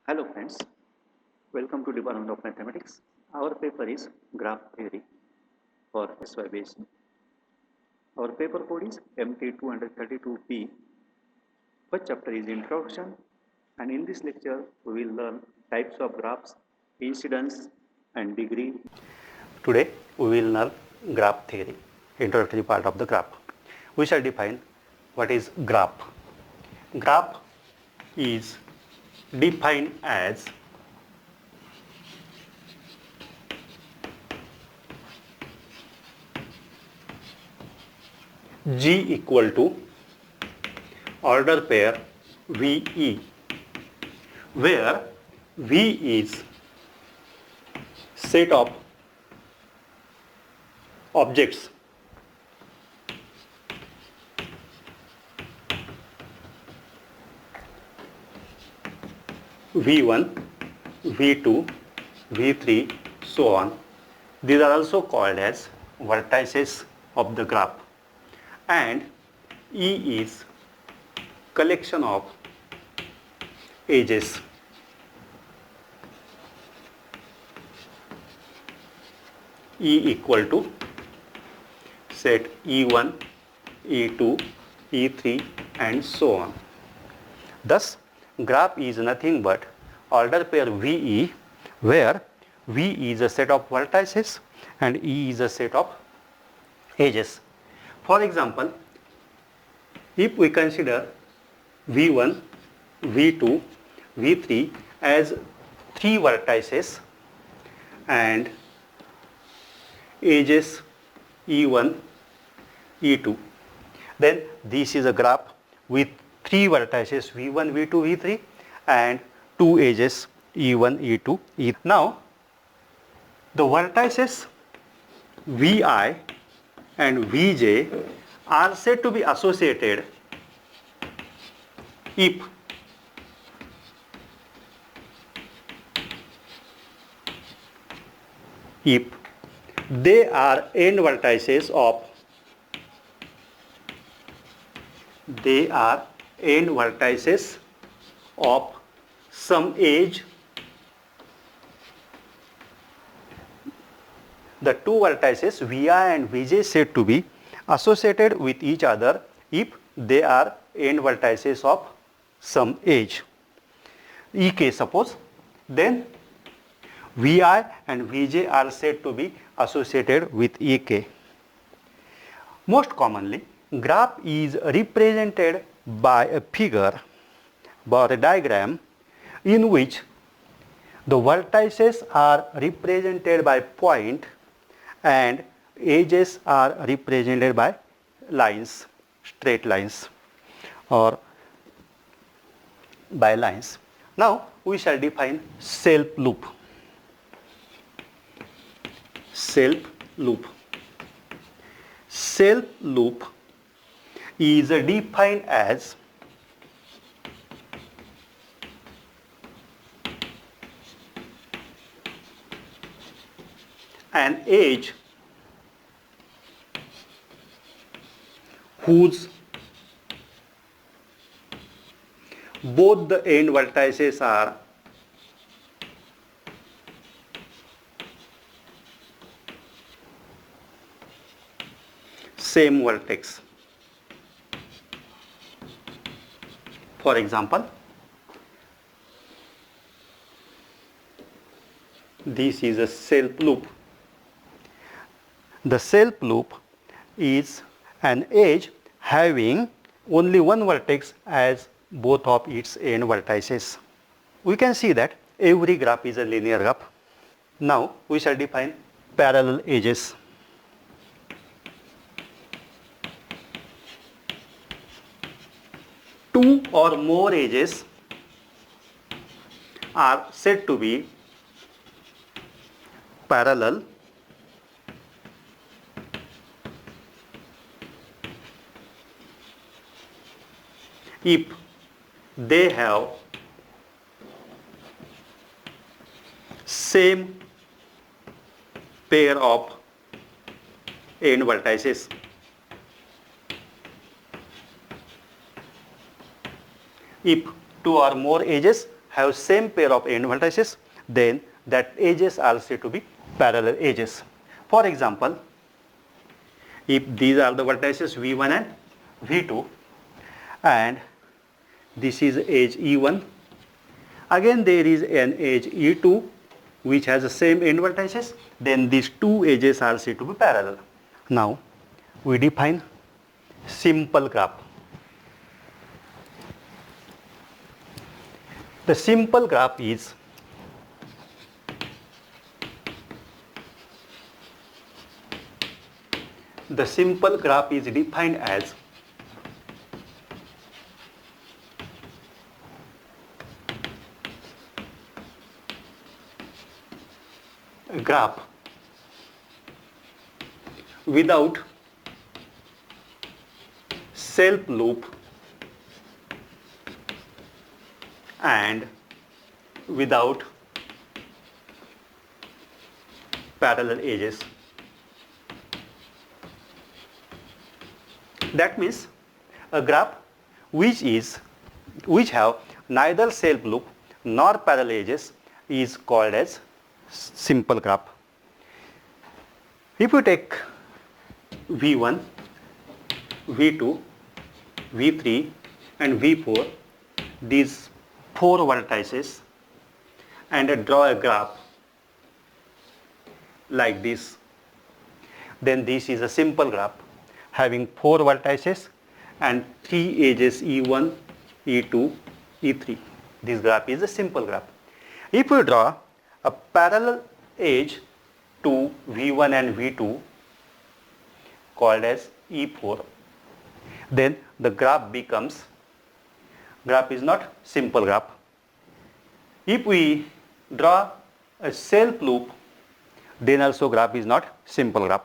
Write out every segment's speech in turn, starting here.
Hello friends, welcome to Department of Mathematics. Our paper is Graph Theory for SYBC. Our paper code is MT232P. First chapter is Introduction, and in this lecture we will learn types of graphs, incidence and degree. Today we will learn graph theory, introductory part of the graph. We shall define what is graph. Graph is defined as G equal to order pair VE, where V is set of objects V1, V2, V3, so on. These are also called as vertices of the graph. And E is collection of edges. E equal to set E1, E2, E3 and so on. Thus, graph is nothing but order pair VE, where V is a set of vertices and E is a set of edges. For example, if we consider V1, V2, V3 as three vertices and edges E1, E2, then this is a graph with three vertices V1, V2, V3 and two edges E1, E2, E3. Now, the vertices Vi and Vj are said to be associated if they are end vertices of some edge. The two vertices Vi and Vj said to be associated with each other if they are end vertices of some edge. Ek suppose, then Vi and Vj are said to be associated with Ek. Most commonly, graph is represented by a figure or a diagram in which the vertices are represented by point and edges are represented by lines, straight lines or by lines. Now we shall define self loop. Self loop is defined as an edge whose both the end vertices are same vertex. For example, this is a self loop. The self loop is an edge having only one vertex as both of its end vertices. We can see that every graph is a linear graph. Now we shall define parallel edges. Two or more edges are said to be parallel if they have same pair of end vertices. If two or more edges have same pair of end vertices, then that edges are said to be parallel edges. For example, if these are the vertices V1 and V2 and this is edge E1, again there is an edge E2 which has the same end vertices, then these two edges are said to be parallel. Now we define simple graph. The simple graph is defined as a graph without self loop and without parallel edges. That means a graph which have neither self loop nor parallel edges is called as simple graph. If you take V1, V2, V3 and V4, these four vertices, and draw a graph like this, then this is a simple graph having four vertices and three edges E1, E2, E3. This graph is a simple graph. If we draw a parallel edge to V1 and V2 called as E4, then the graph is not simple graph. If we draw a self loop, then also graph is not simple graph.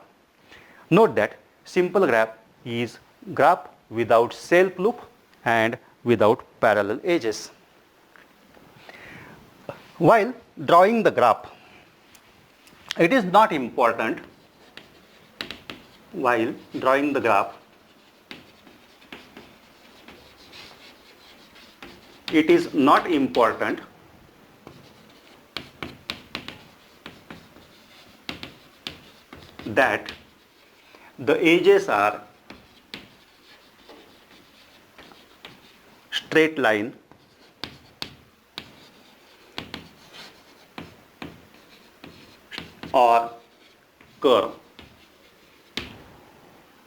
Note that simple graph is graph without self loop and without parallel edges. While drawing the graph, it is not important that the edges are straight line or curve.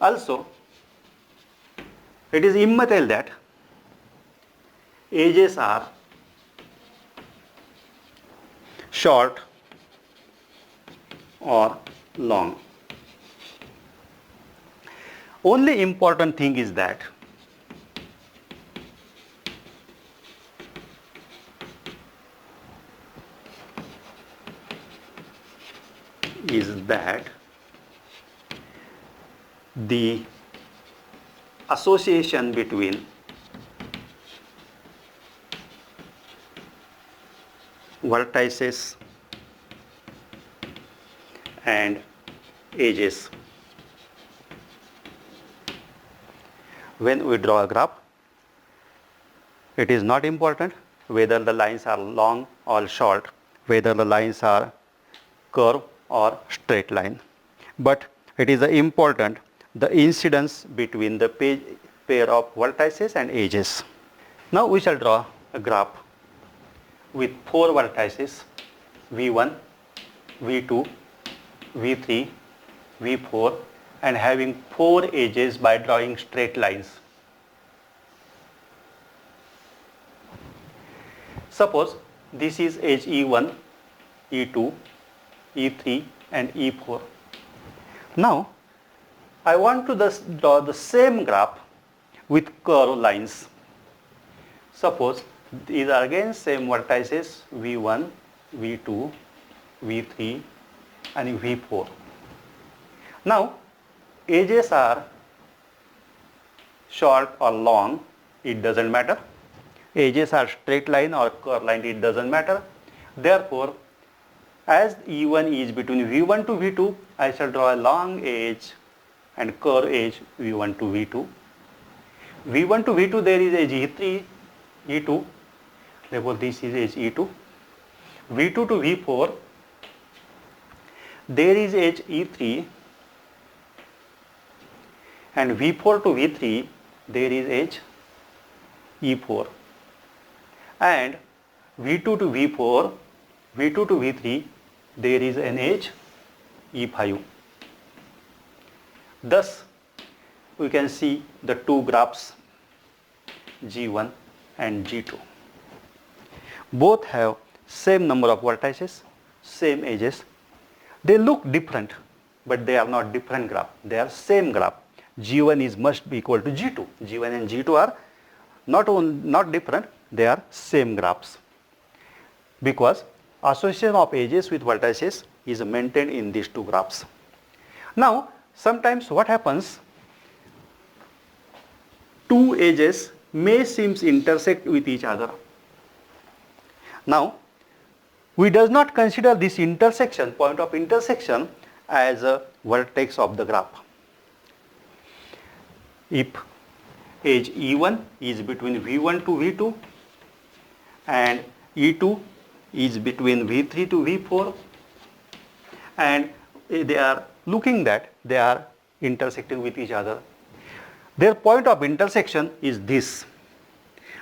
Also, it is immaterial that edges are short or long. Only important thing is that the association between vertices and edges. When we draw a graph, it is not important whether the lines are long or short, whether the lines are curve or straight line, but it is important the incidence between the pair of vertices and edges. Now we shall draw a graph with four vertices V1, V2, V3, V4 and having four edges by drawing straight lines. Suppose this is edge E1, E2, E3 and E4. Now I want to draw the same graph with curved lines. Suppose these are again same vertices V1, V2, V3 and V4. Now edges are short or long, it doesn't matter. Edges are straight line or curved line, it doesn't matter. Therefore, as E1 is between V1 to V2, I shall draw a long edge and curved edge V1 to V2. V1 to V2 there is edge E3, E2. Therefore, this is edge E2. V2 to V4, there is edge E3, and V4 to V3, there is edge E4, and V2 to V4, V2 to V3, there is an edge E5. Thus, we can see the two graphs G1 and G2. Both have same number of vertices, same edges. They look different, but they are not different graph. They are same graph. G1 is must be equal to G2. G1 and G2 are not different, they are same graphs. Because association of edges with vertices is maintained in these two graphs. Now, sometimes what happens, two edges may seem intersect with each other. Now, we does not consider this intersection, point of intersection, as a vertex of the graph. If edge E1 is between V1 to V2 and E2 is between V3 to V4, and they are looking that they are intersecting with each other, their point of intersection is this.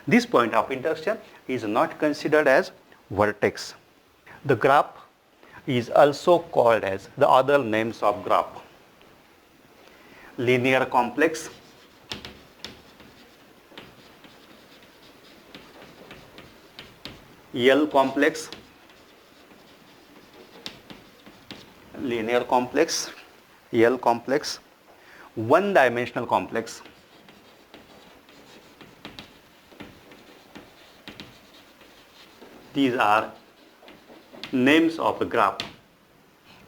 This point of intersection is not considered as vertex. The graph is also called as the other names of graph: linear complex, L complex, linear complex, L complex, one-dimensional complex. These are names of a graph.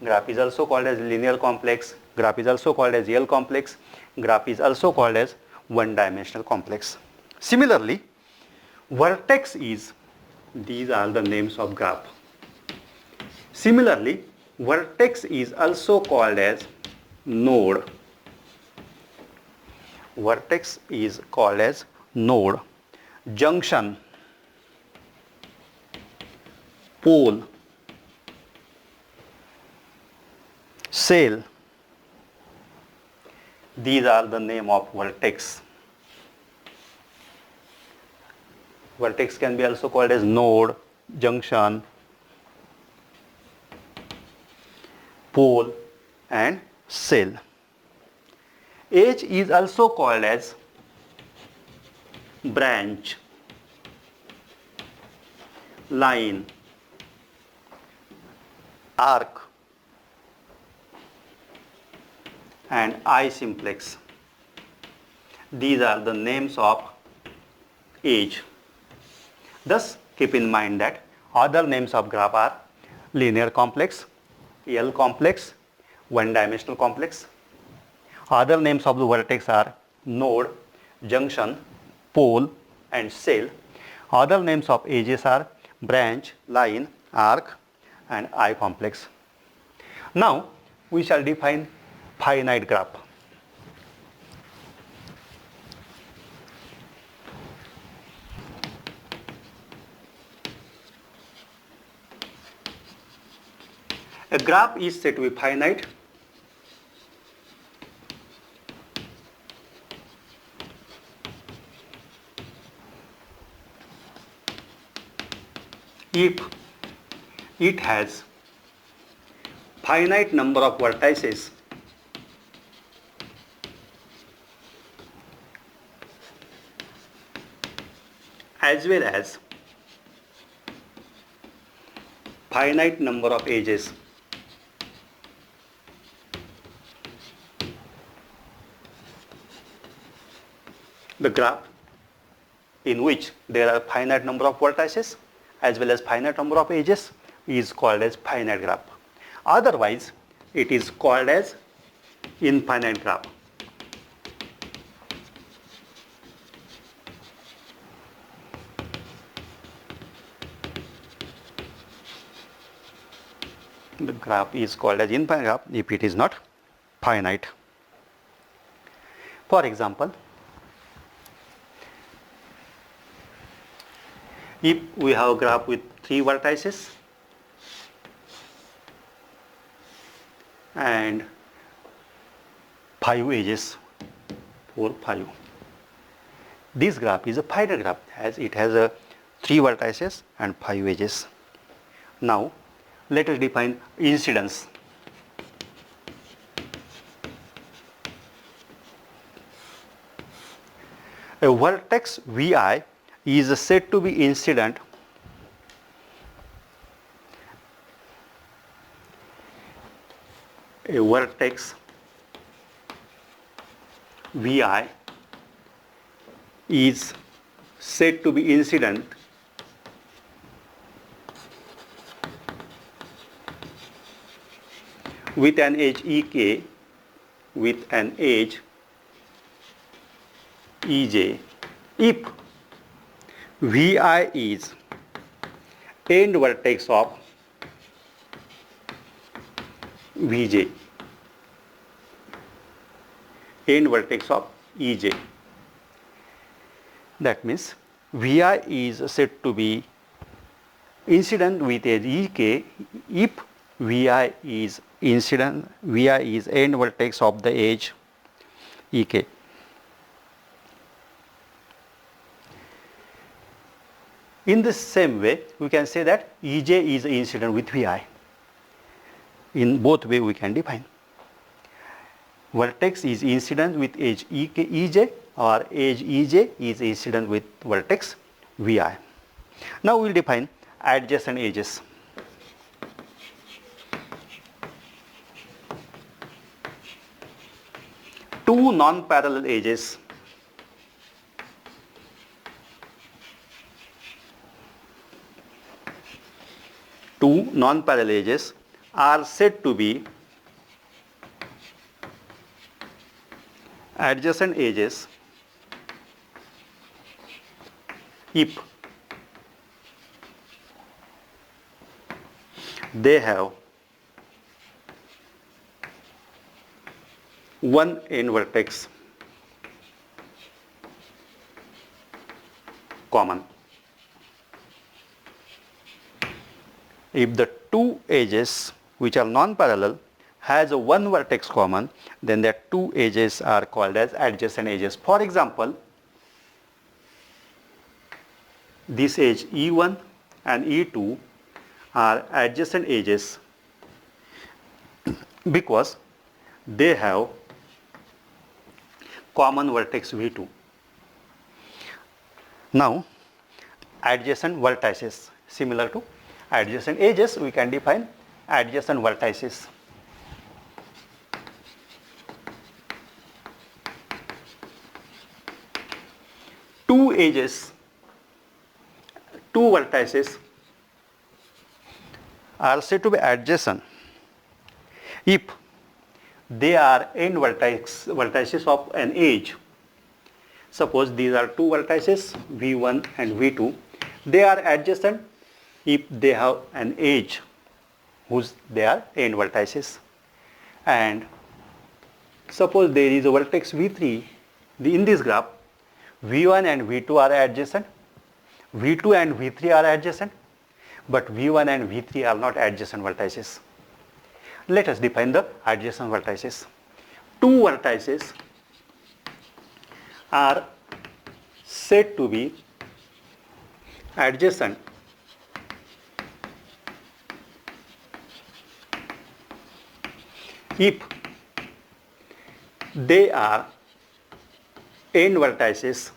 Graph is also called as linear complex, graph is also called as L complex, graph is also called as one-dimensional complex. Similarly, vertex is, these are the names of graph. Similarly, vertex is also called as node. Vertex is called as node, junction, pole, cell. These are the name of vertex. Vertex can be also called as node, junction, pole, and cell. Edge is also called as branch, line, arc, and I simplex. These are the names of edge. Thus, keep in mind that other names of graph are linear complex, L complex, one-dimensional complex. Other names of the vertex are node, junction, pole, and cell. Other names of edges are branch, line, arc, and I complex. Now, we shall define finite graph. A graph is said to be finite if it has finite number of vertices as well as finite number of edges. The graph in which there are finite number of vertices as well as finite number of edges is called as finite graph. Otherwise, it is called as infinite graph. The graph is called as infinite graph if it is not finite. For example, If we have a graph with 3 vertices and 5 edges, 4, 5. This graph is a finite graph as it has a 3 vertices and 5 edges. Now let us define incidence. A vertex Vi is said to be incident a vertex Vi is said to be incident with an edge Ek with an edge Ej if Vi is end vertex of Vj, end vertex of Ej. That means Vi is said to be incident with edge Ek if Vi is end vertex of the edge Ek. In the same way, we can say that Ej is incident with Vi. In both way we can define. Vertex is incident with edge Ej or edge Ej is incident with vertex Vi. Now we will define adjacent edges. Two non-parallel edges are said to be adjacent edges if they have one end vertex common. If the two edges which are non-parallel has a one vertex common, then that two edges are called as adjacent edges. For example, this edge E1 and E2 are adjacent edges because they have common vertex V2. Now, adjacent vertices, similar to adjacent edges, we can define adjacent vertices. Two edges, two vertices are said to be adjacent if they are end vertices of an edge. Suppose these are two vertices V1 and V2. They are adjacent if they have an edge whose they are end vertices. And suppose there is a vertex V3 in this graph. V1 and V2 are adjacent, V2 and V3 are adjacent, but V1 and V3 are not adjacent vertices. Let us define the adjacent vertices. Two vertices are said to be adjacent if they are end vertices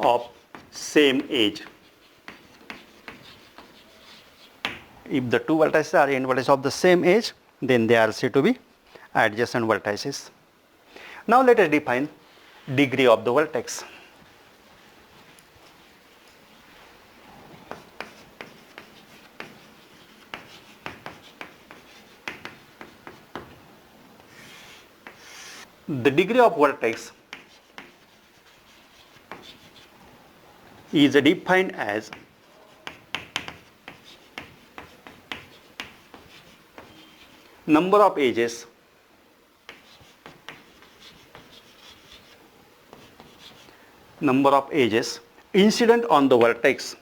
of same edge. If the two vertices are end vertices of the same edge, then they are said to be adjacent vertices. Now let us define degree of the vertex. The degree of vertex is defined as number of edges number of edges incident on the vertex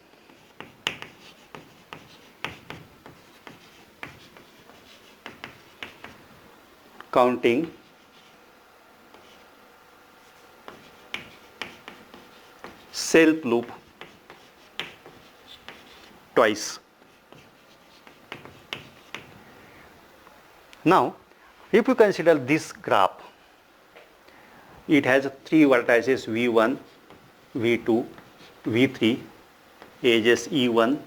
counting self loop twice. Now, if you consider this graph, it has three vertices V1, V2, V3, edges E1,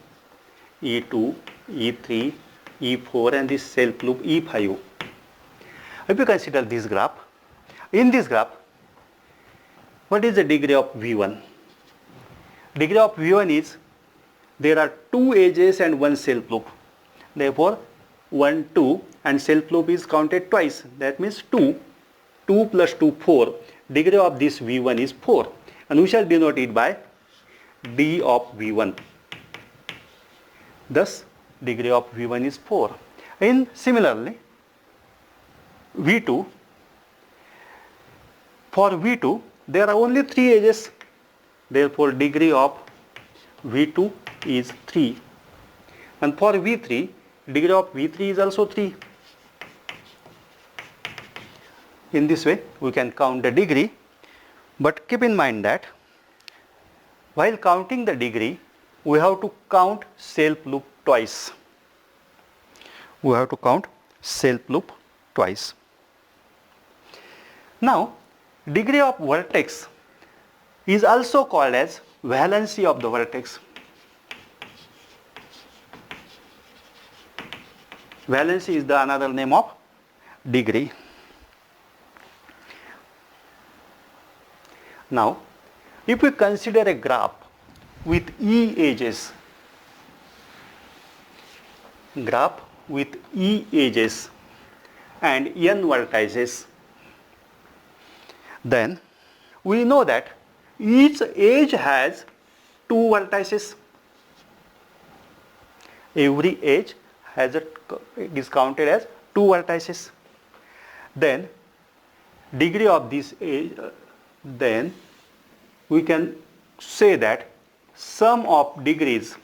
E2, E3, E4 and this self loop E5. If you consider this graph, in this graph, what is the degree of V1? Degree of V1 is there are two edges and one self loop. Therefore, 1, 2 and self loop is counted twice. That means 2. 2 plus 2, 4. Degree of this V1 is 4. And we shall denote it by D of V1. Thus, degree of V1 is 4. And similarly, V2, for V2, there are only 3 edges. Therefore, degree of V2 is 3. And for V3, degree of V3 is also 3. In this way, we can count the degree, but keep in mind that while counting the degree, we have to count self loop twice. We have to count self loop twice. Now, degree of vertex is also called as valency of the vertex. Valency is the another name of degree. Now, if we consider a graph with E edges, graph with E edges and N vertices, then we know that each edge has 2 vertices. Every edge has it is counted as 2 vertices. Then degree of this edge, then we can say that sum of degrees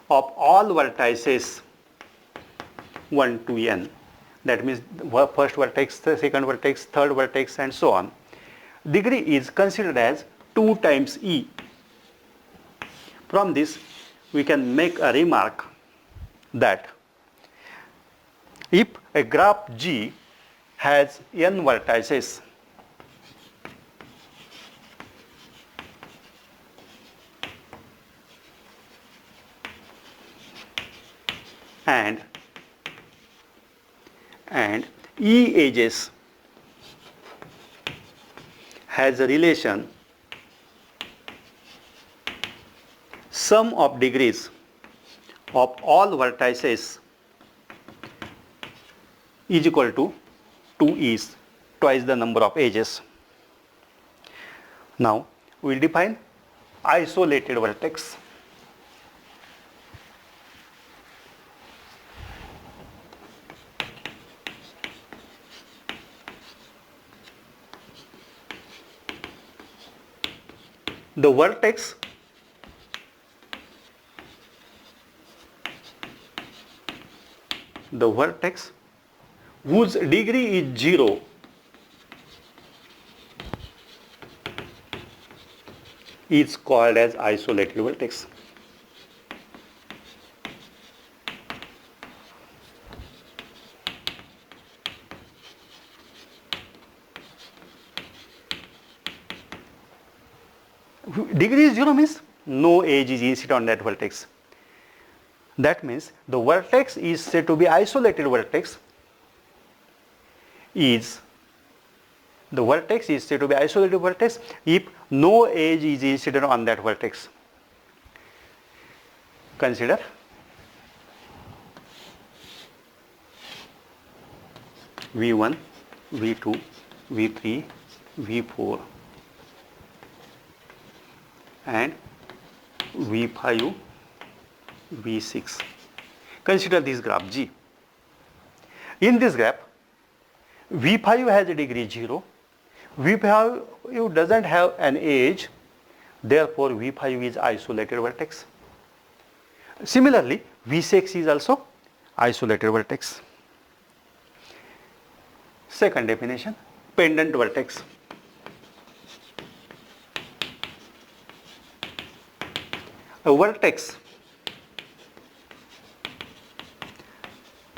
of all vertices 1 to n, that means first vertex, second vertex, third vertex and so on, degree is considered as 2 times E. From this we can make a remark that if a graph G has n vertices, and E edges has a relation sum of degrees of all vertices is equal to 2 is twice the number of edges. Now we will define isolated vertex. The vertex whose degree is 0 is called as isolated vertex. Degree is 0 means no edge is incident on that vertex. That means the vertex is said to be isolated vertex if no edge is incident on that vertex. Consider V1, V2, V3, V4 and V5, V6. Consider this graph G. In this graph, V5 has a degree 0, V5 doesn't have an edge, therefore V5 is isolated vertex. Similarly, V6 is also isolated vertex. Second definition, pendant vertex. A vertex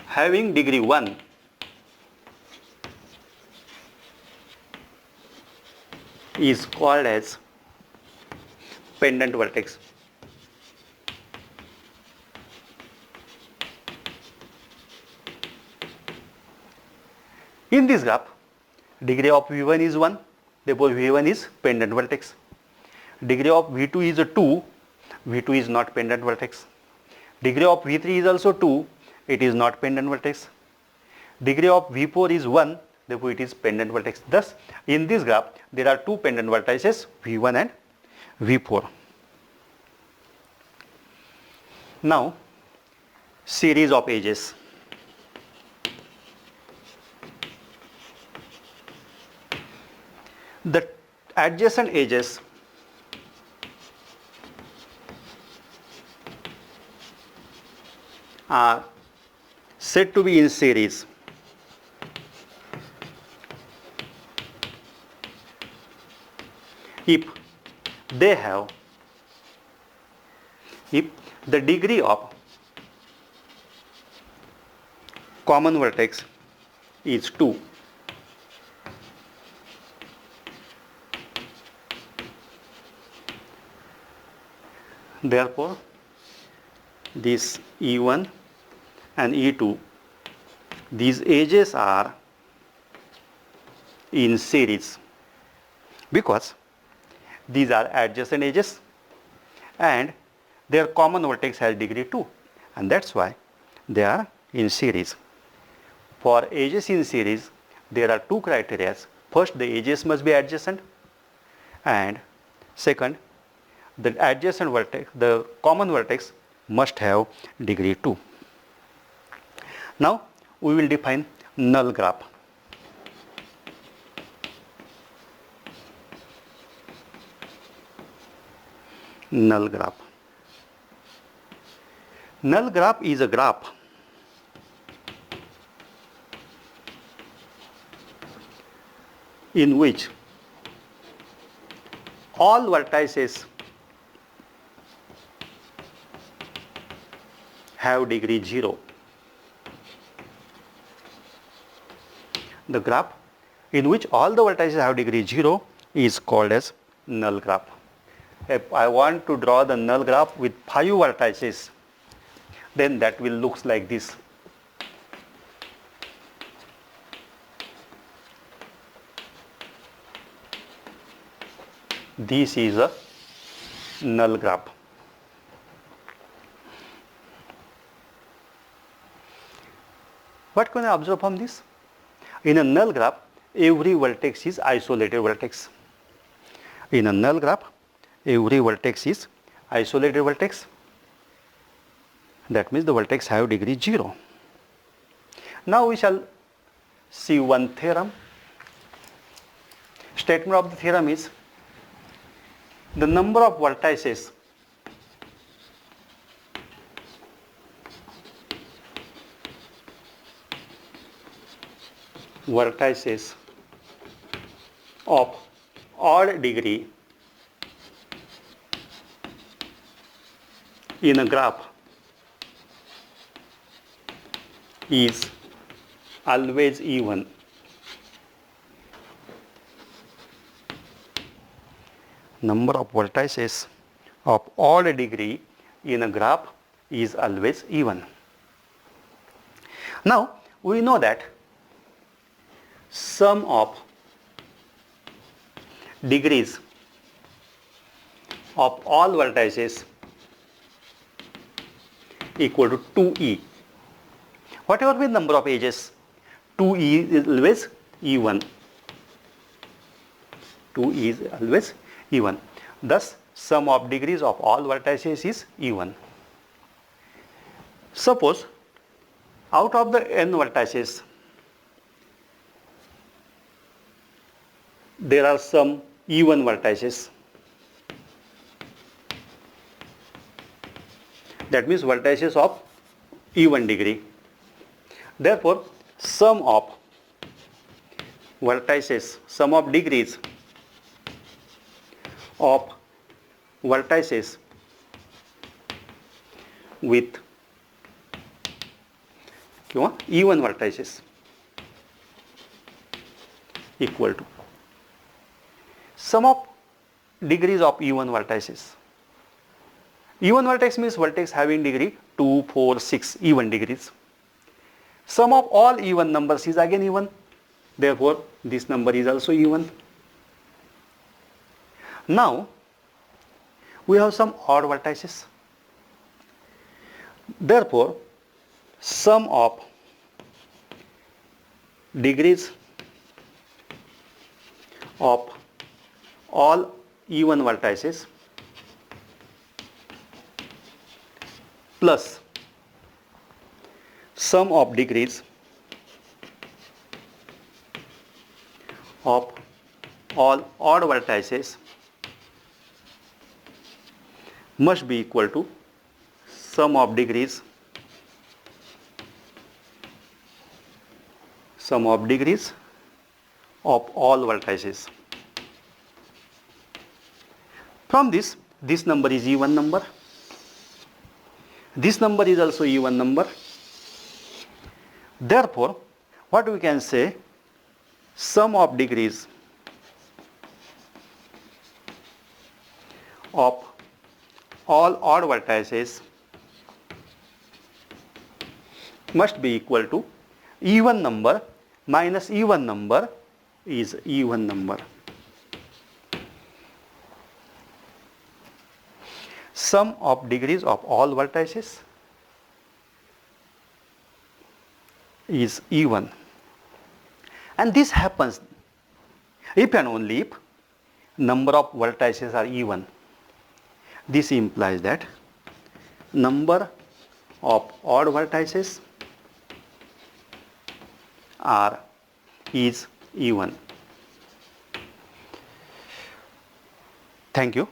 having degree 1 is called as pendant vertex. In this graph, degree of V1 is 1, therefore V1 is pendant vertex. Degree of V2 is 2, V2 is not pendant vertex. Degree of V3 is also 2, it is not pendant vertex. Degree of V4 is 1, therefore it is pendant vertex. Thus, in this graph, there are two pendant vertices, V1 and V4. Now, series of edges. The adjacent edges are said to be in series if the degree of common vertex is 2. Therefore, this E1 and E2, these edges are in series because these are adjacent edges and their common vertex has degree 2, and that's why they are in series. For edges in series, there are two criteria. First, the edges must be adjacent, and second, the adjacent vertex, the common vertex must have degree 2. Now, we will define null graph. Null graph. Null graph is a graph in which all vertices have degree 0. The graph in which all the vertices have degree 0 is called as null graph. If I want to draw the null graph with 5 vertices, then that will look like this. This is a null graph. What can I observe from this? In a null graph, every vertex is isolated vertex. In a null graph, every vertex is isolated vertex. That means the vertex have degree 0. Now we shall see one theorem. Statement of the theorem is the number of vertices of odd degree in a graph is always even. Number of vertices of odd degree in a graph is always even. Now, we know that sum of degrees of all vertices equal to 2e. Whatever be the number of edges, 2e is always even. 2e is always even. Thus, sum of degrees of all vertices is even. Suppose out of the n vertices, there are some even vertices. That means vertices of even degree. Therefore, sum of vertices, sum of degrees of vertices with even vertices equal to sum of degrees of even vertices. Even vertex means vertex having degree 2, 4, 6 even degrees. Sum of all even numbers is again even. Therefore, this number is also even. Now, we have some odd vertices. Therefore, sum of degrees of all even vertices plus sum of degrees of all odd vertices must be equal to sum of degrees of all vertices. From this number is even number. This number is also even number. Therefore, what we can say, sum of degrees of all odd vertices must be equal to even number minus even number is even number. Sum of degrees of all vertices is even, and this happens if and only if number of vertices are even. This implies that number of odd vertices is even. Thank you.